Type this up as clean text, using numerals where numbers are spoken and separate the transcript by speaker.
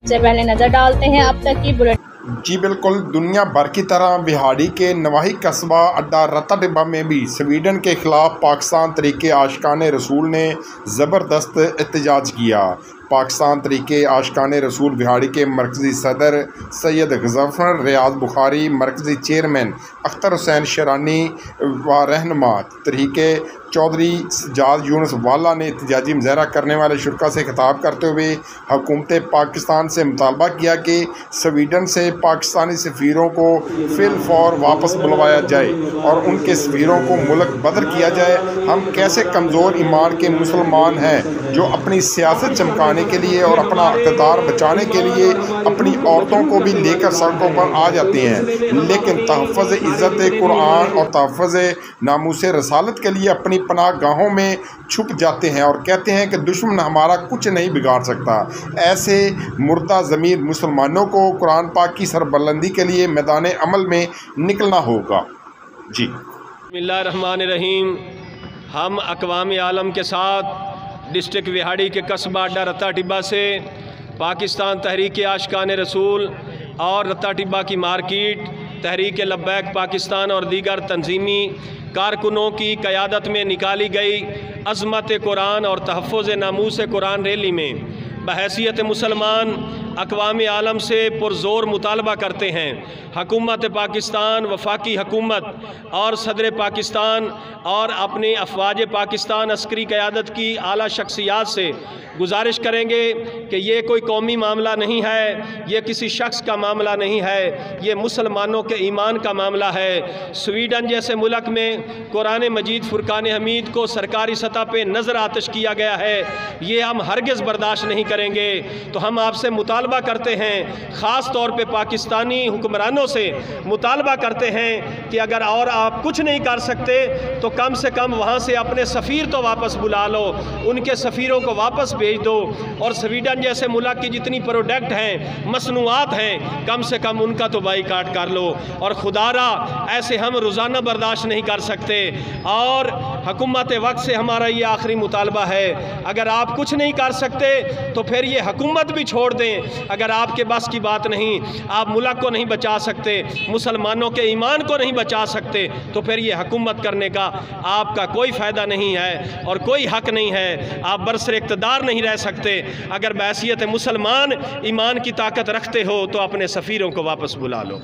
Speaker 1: से पहले नजर डालते हैं अब तक की बुलेटिन।
Speaker 2: जी बिल्कुल, दुनिया भर की तरह बिहाड़ी के नवाही कस्बा अड्डा रत्ता टिब्बा में भी स्वीडन के ख़िलाफ़ पाकिस्तान तरीके आशिकाने रसूल ने ज़बरदस्त एहतजाज किया। पाकिस्तान तरीके आशिकाने रसूल बिहाड़ी के मरकज़ी सदर सैयद गज़फ़र रियाज़ बुखारी, मरकज़ी चेयरमैन अख्तर हुसैन शरानी व रहनुमा तरीके चौधरी सज्जाद यूनुस वाला ने एहतजाजी मुज़ाहरा करने वाले शुरा से खिताब करते हुए हुकूमत पाकिस्तान से मुतालबा किया कि स्वीडन से पाकिस्तानी सफ़ीरों को फिलफौर वापस बुलवाया जाए और उनके सफ़ीरों को मुल्क बदर किया जाए। हम कैसे कमज़ोर ईमान के मुसलमान हैं जो अपनी सियासत चमकाने के लिए और अपना इक़्तिदार बचाने के लिए अपनी औरतों को भी लेकर सड़कों पर आ जाते हैं, लेकिन तहफ़्फ़ुज़ इज़्ज़त कुरान और तहफ़्फ़ुज़ नामूस रसालत के लिए अपनी पनाह गाहों में छुप जाते हैं और कहते हैं कि दुश्मन हमारा कुछ नहीं बिगाड़ सकता। ऐसे मुर्दा ज़मीर मुसलमानों को कुरान पाक की सरबुलंदी के लिए मैदान अमल में निकलना होगा। जी
Speaker 3: बिस्मिल्लाहिर्रहमानिर्रहीम। हम अक़वाम आलम के साथ डिस्ट्रिक्ट बिहाड़ी के कस्बा अड्डा रत्ता टिब्बा से पाकिस्तान तहरीक आशिकान रसूल और रत्ता टिब्बा की मार्केट, तहरीक लब्बैक पाकिस्तान और दीगर तंजीमी कारकुनों की क़यादत में निकाली गई अज़मत कुरान और तहफ़्फ़ुज़ नामूस कुरान रैली में बहैसियत मुसलमान अक़वाम आलम से पुरज़ोर मुतालबा करते हैं हुकूमत पाकिस्तान, वफाकी हुकूमत और सदर पाकिस्तान और अपने अफवाज पाकिस्तान अस्करी क़यादत की आला शख्सियात से गुजारिश करेंगे कि ये कोई कौमी मामला नहीं है, ये किसी शख्स का मामला नहीं है, ये मुसलमानों के ईमान का मामला है। स्वीडन जैसे मुल्क में कुरान मजीद फ़ुरक़ान हमीद को सरकारी सतह पे नज़र आतिश किया गया है, ये हम हरगिज़ बर्दाश्त नहीं करेंगे। तो हम आपसे मुतालबा करते हैं, ख़ास तौर पे पाकिस्तानी हुक्मरानों से मुतालबा करते हैं कि अगर और आप कुछ नहीं कर सकते तो कम से कम वहाँ से अपने सफ़ीर तो वापस बुला लो, उनके सफ़ीरों को वापस भेज दो और स्वीडन जैसे मुल्क की जितनी प्रोडक्ट हैं, मसनूआत हैं, कम से कम उनका तो बाईकाट कर लो। और खुदारा ऐसे हम रोज़ाना बर्दाश्त नहीं कर सकते और हुकूमत वक्त से हमारा ये आखिरी मुतालबा है, अगर आप कुछ नहीं कर सकते तो फिर ये हुकूमत भी छोड़ दें। अगर आपके बस की बात नहीं, आप मुल्क को नहीं बचा सकते, मुसलमानों के ईमान को नहीं बचा सकते, तो फिर ये हुकूमत करने का आपका कोई फ़ायदा नहीं है और कोई हक़ नहीं है। आप बरसर इक़्तिदार नहीं रह सकते। अगर बहैसियत मुसलमान ईमान की ताकत रखते हो तो अपने सफ़ीरों को वापस बुला लो।